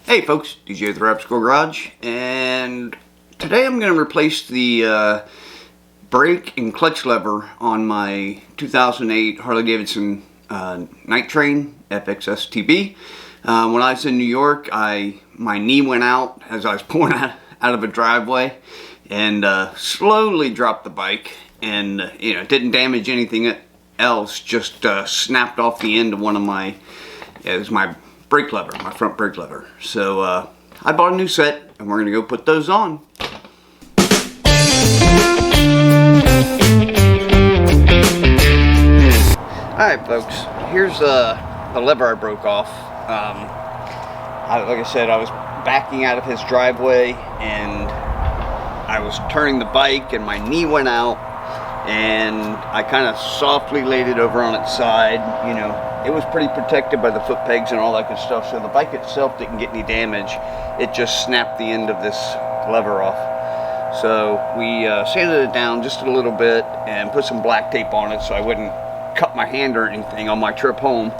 Hey folks, DJ the Rap Squirrel Garage, and today I'm going to replace the brake and clutch lever on my 2008 Harley-Davidson Night Train FXSTB. When I was in New York, my knee went out as I was pulling out of a driveway, and slowly dropped the bike, and didn't damage anything else, just snapped off the end of one of my, it was my brake lever, my front brake lever. So I bought a new set, and we're gonna go put those on. Alright folks, here's the lever I broke off. Like I said, I was backing out of his driveway, and I was turning the bike, and my knee went out, and I kind of softly laid it over on its side. It was pretty protected by the foot pegs and all that good stuff, so the bike itself didn't get any damage. It just snapped the end of this lever off. So we sanded it down just a little bit and put some black tape on it so I wouldn't cut my hand or anything on my trip home.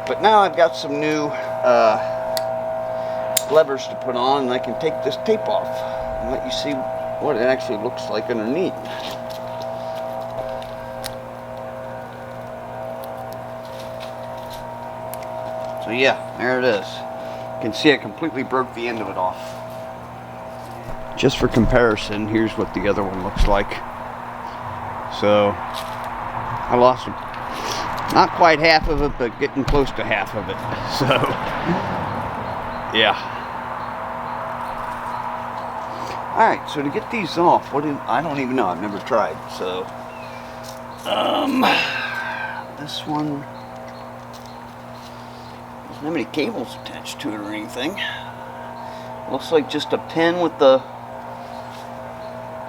But now I've got some new levers to put on, and I can take this tape off and let you see what it actually looks like underneath. So yeah, there it is. You can see I completely broke the end of it off. Just for comparison, here's what the other one looks like. So I lost not quite half of it, but getting close to half of it. So yeah. Alright, so to get these off, I don't even know, I've never tried. So this one, there's not many cables attached to it or anything. Looks like just a pin with the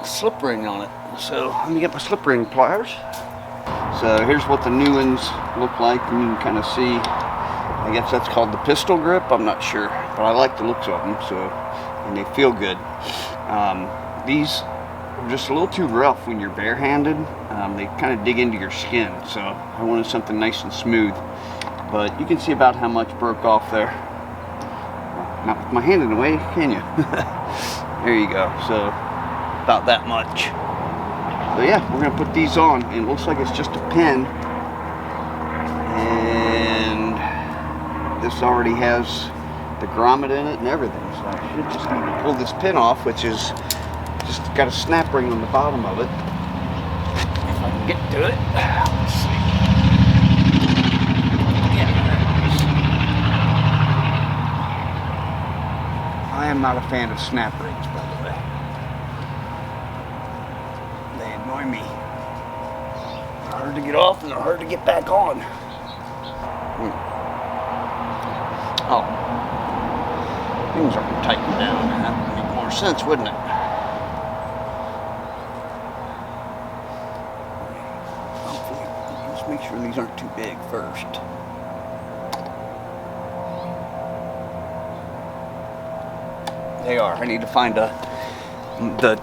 slip ring on it. So let me get my slip ring pliers. So here's what the new ones look like, and you can kind of see, I guess that's called the pistol grip, I'm not sure, but I like the looks of them, and they feel good. These are just a little too rough when you're barehanded. They kind of dig into your skin, so I wanted something nice and smooth. But you can see about how much broke off there. Not with my hand in the way, can you? There you go. So about that much. So yeah, we're gonna put these on, and it looks like it's just a pin. And this already has the grommet in it and everything. So I should just need to pull this pin off, which is just got a snap ring on the bottom of it. If I can get to it. Let's see. I am not a fan of snap rings, by the way. They annoy me. They're hard to get off, and they're hard to get back on. Oh. Things are tightened down. That would make more sense, wouldn't it? Hopefully, let's make sure these aren't too big first. They are. I need to find the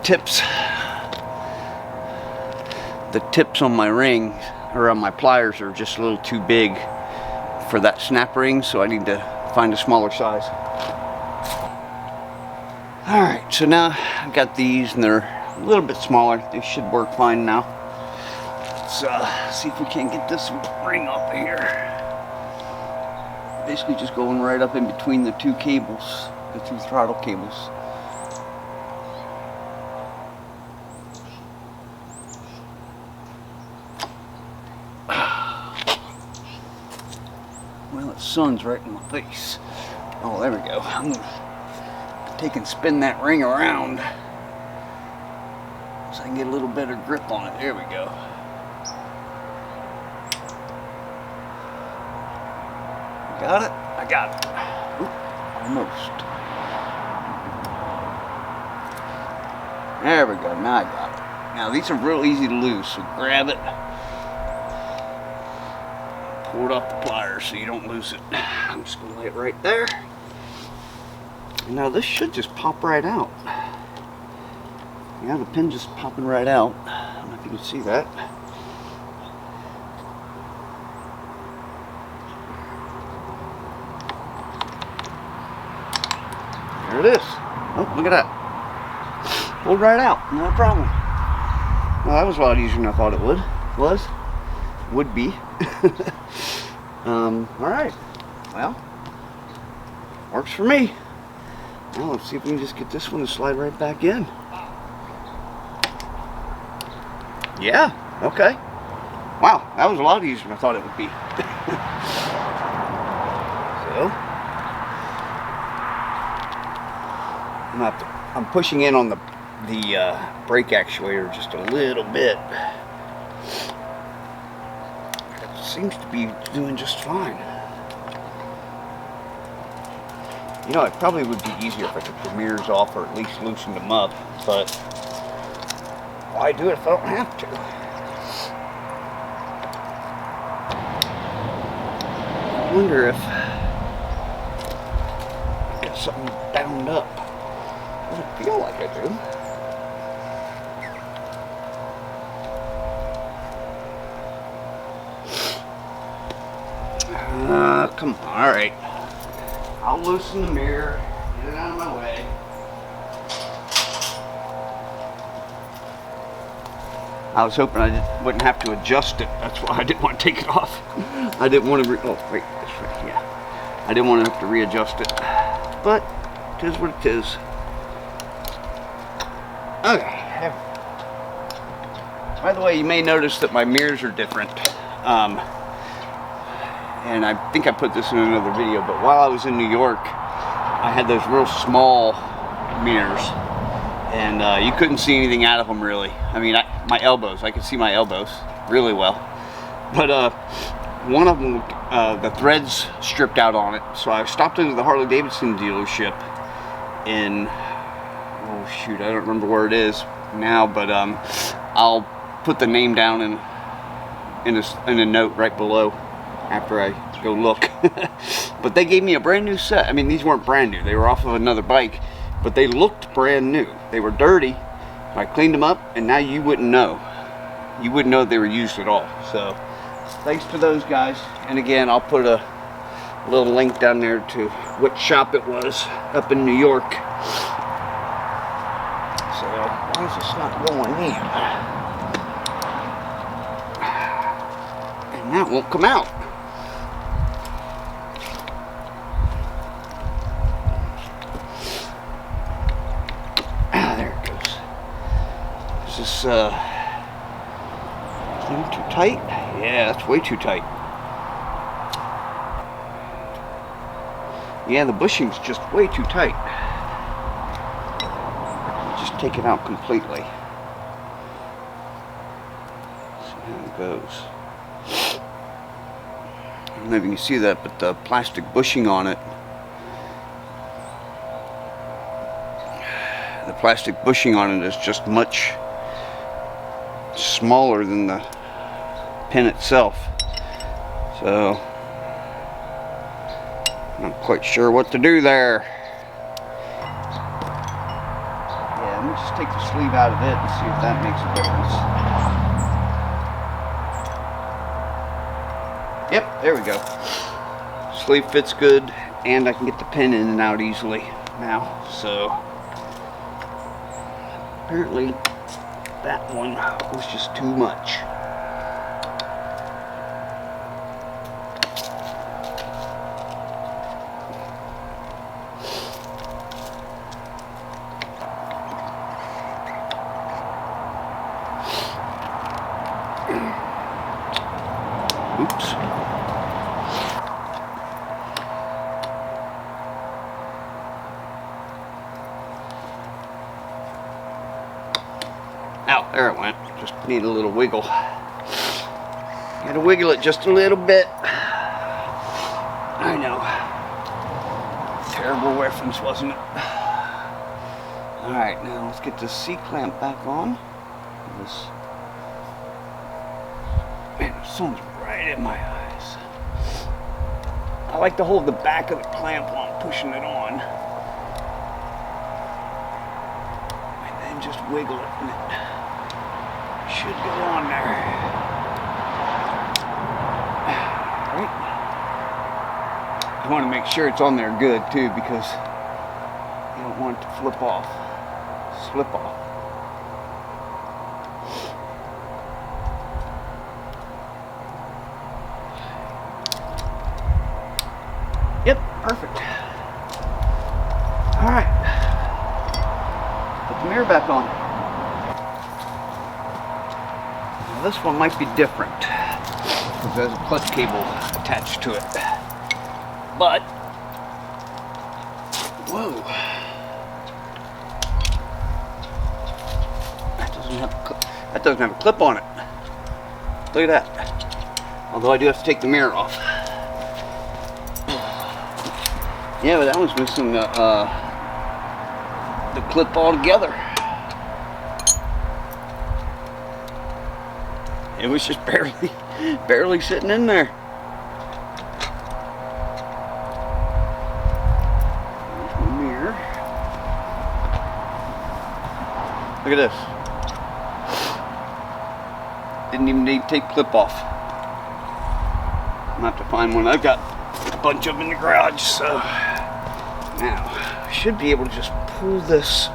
tips. The tips on my ring, or on my pliers, are just a little too big for that snap ring, so I need to find a smaller size. Alright, so now I've got these, and they're a little bit smaller. They should work fine now. Let's see if we can get this ring off of here. Basically just going right up in between the two cables. The two throttle cables. Well, the sun's right in my face. Oh, there we go. I'm gonna take and spin that ring around so I can get a little better grip on it. There we go. Got it? I got it. Oop, almost. There we go, now I got it. Now these are real easy to lose, so grab it, pull it off the pliers so you don't lose it. I'm just going to lay it right there. And now this should just pop right out. Yeah, the pin just popping right out. I don't know if you can see that. There it is. Oh, look at that. Pulled right out. No problem. Well, that was a lot easier than I thought it would be. Alright. Well, works for me. Now let's see if we can just get this one to slide right back in. Yeah, okay. Wow, that was a lot easier than I thought it would be. So I'm pushing in on the brake actuator just a little bit. It seems to be doing just fine. You know, it probably would be easier if I took the mirrors off or at least loosened them up, but why do it if I don't have to? I wonder if I got something bound up. Doesn't feel like I do. Come on, alright. I'll loosen the mirror, get it out of my way. I was hoping I wouldn't have to adjust it. That's why I didn't want to take it off. I didn't want to oh, wait, that's right, yeah. I didn't want to have to readjust it. But, it is what it is. Okay. By the way, you may notice that my mirrors are different. And I think I put this in another video, but while I was in New York, I had those real small mirrors, and you couldn't see anything out of them really. I mean, my elbows, I could see my elbows really well. But one of them, the threads stripped out on it, so I stopped into the Harley-Davidson dealership in, oh shoot, I don't remember where it is now, but I'll put the name down in a note right below after I go look. But they gave me a brand new set. I mean, these weren't brand new, they were off of another bike, but they looked brand new. They were dirty. I cleaned them up, and now you wouldn't know they were used at all. So thanks to those guys. And again, I'll put a little link down there to what shop it was up in New York. So why is this not going in? And that won't come out. Is this too tight? Yeah, that's way too tight. Yeah, the bushing's just way too tight. Just take it out completely. See how it goes. I don't know if you can see that, but the plastic bushing on it, is just much smaller than the pin itself. So I'm not quite sure what to do there. Yeah, let me just take the sleeve out of it and see if that makes a difference. Yep, there we go. Sleeve fits good, and I can get the pin in and out easily now. So apparently that one was just too much. Oops. Out, there it went. Just need a little wiggle. Gotta wiggle it just a little bit. I know. Terrible reference, wasn't it? Alright, now let's get the C-clamp back on. This, man, the sun's right in my eyes. I like to hold the back of the clamp while I'm pushing it on. And then just wiggle it, and it should go on there. Right? I want to make sure it's on there good too, because you don't don't want it to slip off. Yep, perfect. Alright. Put the mirror back on. Now this one might be different because there's a clutch cable attached to it. But, whoa. That doesn't have a clip on it. Look at that. Although I do have to take the mirror off. Yeah, but that one's missing the clip altogether. It was just barely sitting in there. There's my mirror. Look at this. Didn't even need to take the clip off. I'm gonna have to find one. I've got a bunch of them in the garage, so now I should be able to just pull this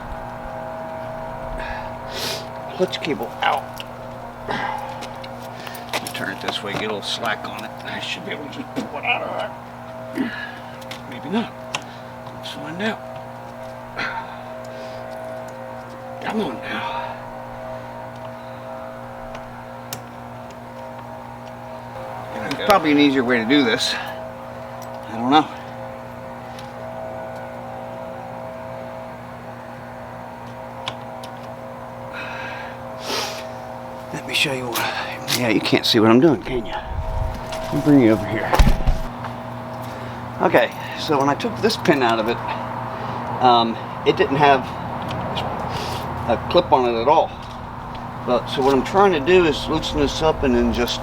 clutch cable out. Let's turn it this way, get a little slack on it. I should be able to just pull it out of there. Maybe not. Let's find out. Come on now. There's probably an easier way to do this. I don't know. Let me show you what. Yeah, you can't see what I'm doing, can you? Let me bring you over here. Okay, so when I took this pin out of it, it didn't have a clip on it at all. But so what I'm trying to do is loosen this up and then just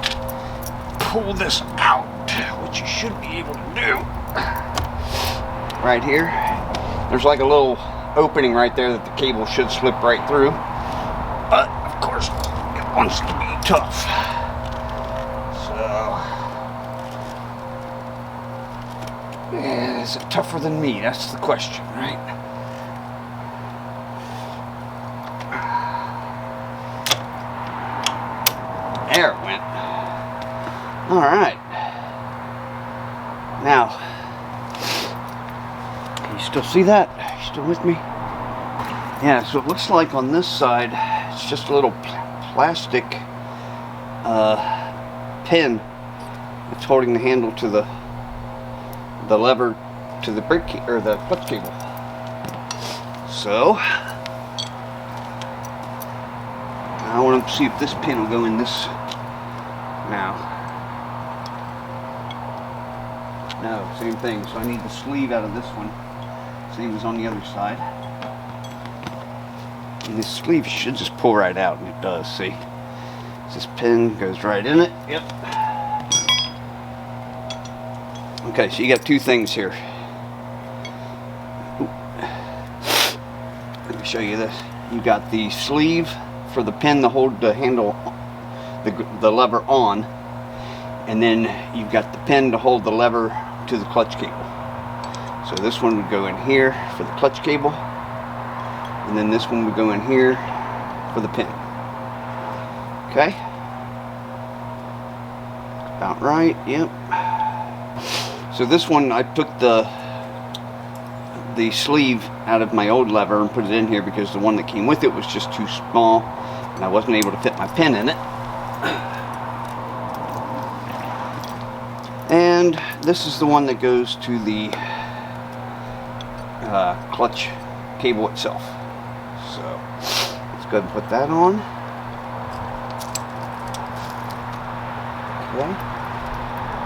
pull this out, which you should be able to do. Right here, there's like a little opening right there that the cable should slip right through. But of course, it wants to be tough. So, yeah, is it tougher than me? That's the question, right? There it went. All right. Now, can you still see that? Are you still with me? Yeah, so it looks like on this side, it's just a little plastic pin that's holding the handle to the lever to the brake or the clutch cable. So, I want to see if this pin will go in this now. No, same thing. So I need the sleeve out of this one. Same as on the other side. And this sleeve should just pull right out, and it does, see? This pin goes right in it. Yep. Okay, so you got two things here. Ooh. Let me show you this. You got the sleeve for the pin to hold the handle, the lever on, and then you've got the pin to hold the lever to the clutch cable. So this one would go in here for the clutch cable, and then this one would go in here for the pin. Okay? About right, yep. So this one, I took the sleeve out of my old lever and put it in here because the one that came with it was just too small and I wasn't able to fit my pin in it. And this is the one that goes to the clutch cable itself. So let's go ahead and put that on. Okay.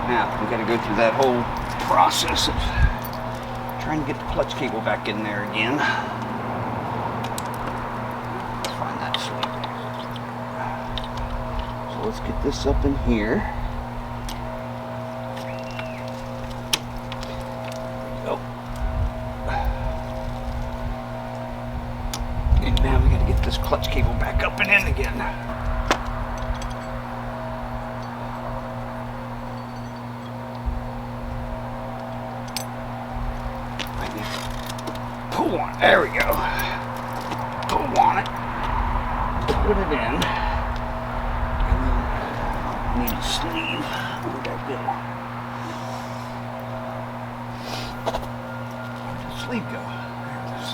Now we got to go through that whole process of trying to get the clutch cable back in there again. Let's find that sleeve. So let's get this up in here. Oh. And now we got to get this clutch cable back up and in again. Pull pull on it. There we go. Pull on it. Put it in. And then need a sleeve. Where'd that go? Where'd the sleeve go? There it is.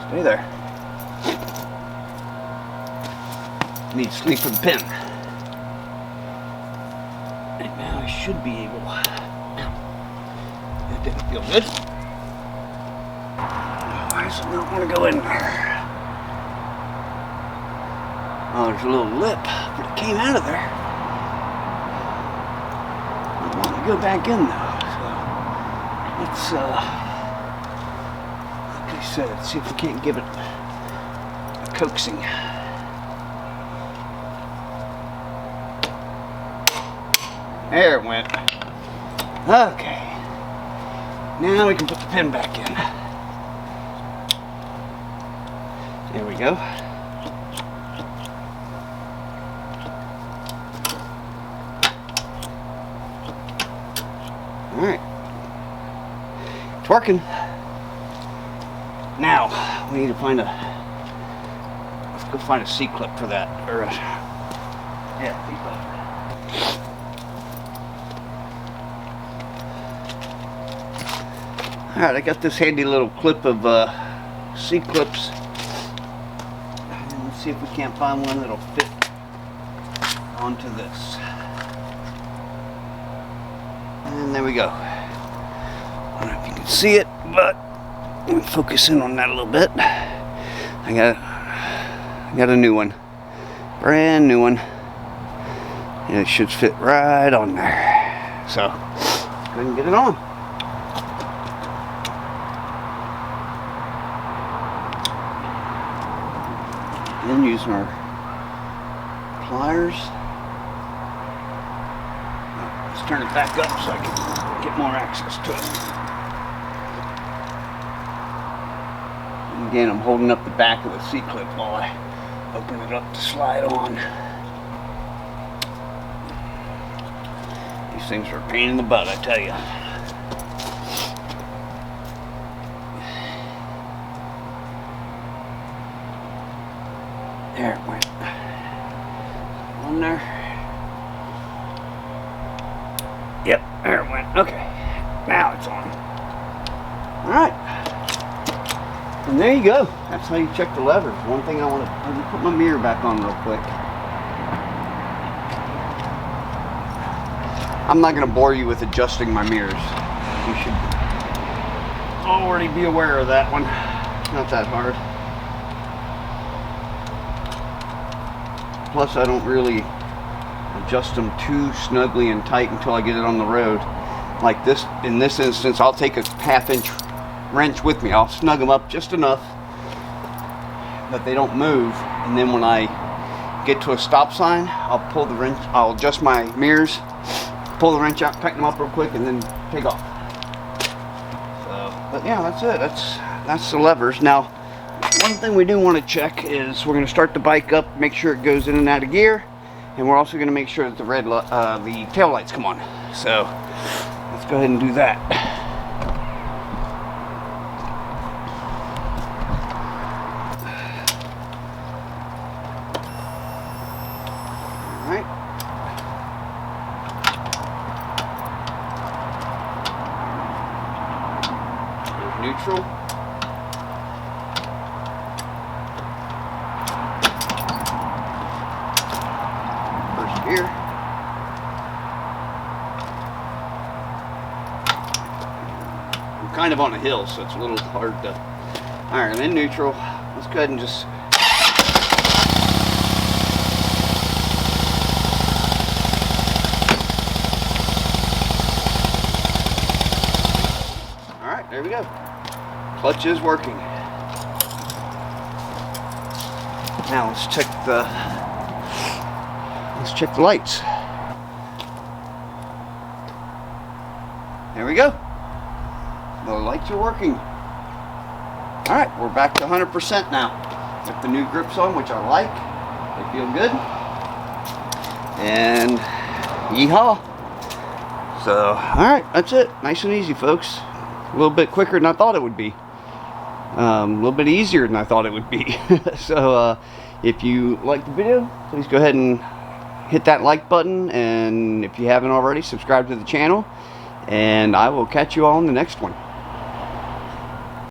Stay there. Need a sleeve for the pin. And now I should be able. That didn't feel good. Why does it not want to go in there? Oh, there's a little lip, but it came out of there. I want to go back in though. So let's, like I said, see if we can't give it a coaxing. There it went. Okay. Now we can put the pin back in. There we go. Alright. It's working. Now, we need to find a... Let's go find a C-clip for that. Or a... Yeah, C-clip. Alright, I got this handy little clip of C-clips. Let's see if we can't find one that'll fit onto this. And there we go. I don't know if you can see it, but let me focus in on that a little bit. I got a new one. Brand new one. And it should fit right on there. So, let's go ahead and get it on. And using our pliers. Let's turn it back up so I can get more access to it. And again, I'm holding up the back of the C-clip while I open it up to slide on. These things are a pain in the butt, I tell you. There it went. On there. Yep, there it went. Okay. Now it's on. Alright. And there you go. That's how you check the levers. One thing I want to... Let me put my mirror back on real quick. I'm not going to bore you with adjusting my mirrors. You should already be aware of that one. Not that hard. Plus, I don't really adjust them too snugly and tight until I get it on the road. Like this, in this instance, I'll take a 1/2-inch wrench with me. I'll snug them up just enough that they don't move. And then when I get to a stop sign, I'll pull the wrench. I'll adjust my mirrors, pull the wrench out, tighten them up real quick, and then take off. So, but yeah, that's it. That's the levers. Now, one thing we do want to check is we're going to start the bike up, make sure it goes in and out of gear, and we're also going to make sure that the tail lights come on. So let's go ahead and do that. All right. There's neutral. Here. I'm kind of on a hill, so it's a little hard to... Alright, I'm in neutral. Let's go ahead and just... Alright, there we go. Clutch is working. Now let's check the lights. There we go. The lights are working. Alright, we're back to 100% now. Got the new grips on, which I like. They feel good. And yeehaw. So, alright, that's it. Nice and easy, folks. A little bit quicker than I thought it would be. A little bit easier than I thought it would be. So if you like the video, please go ahead and hit that like button, and if you haven't already, subscribe to the channel, and I will catch you all in the next one.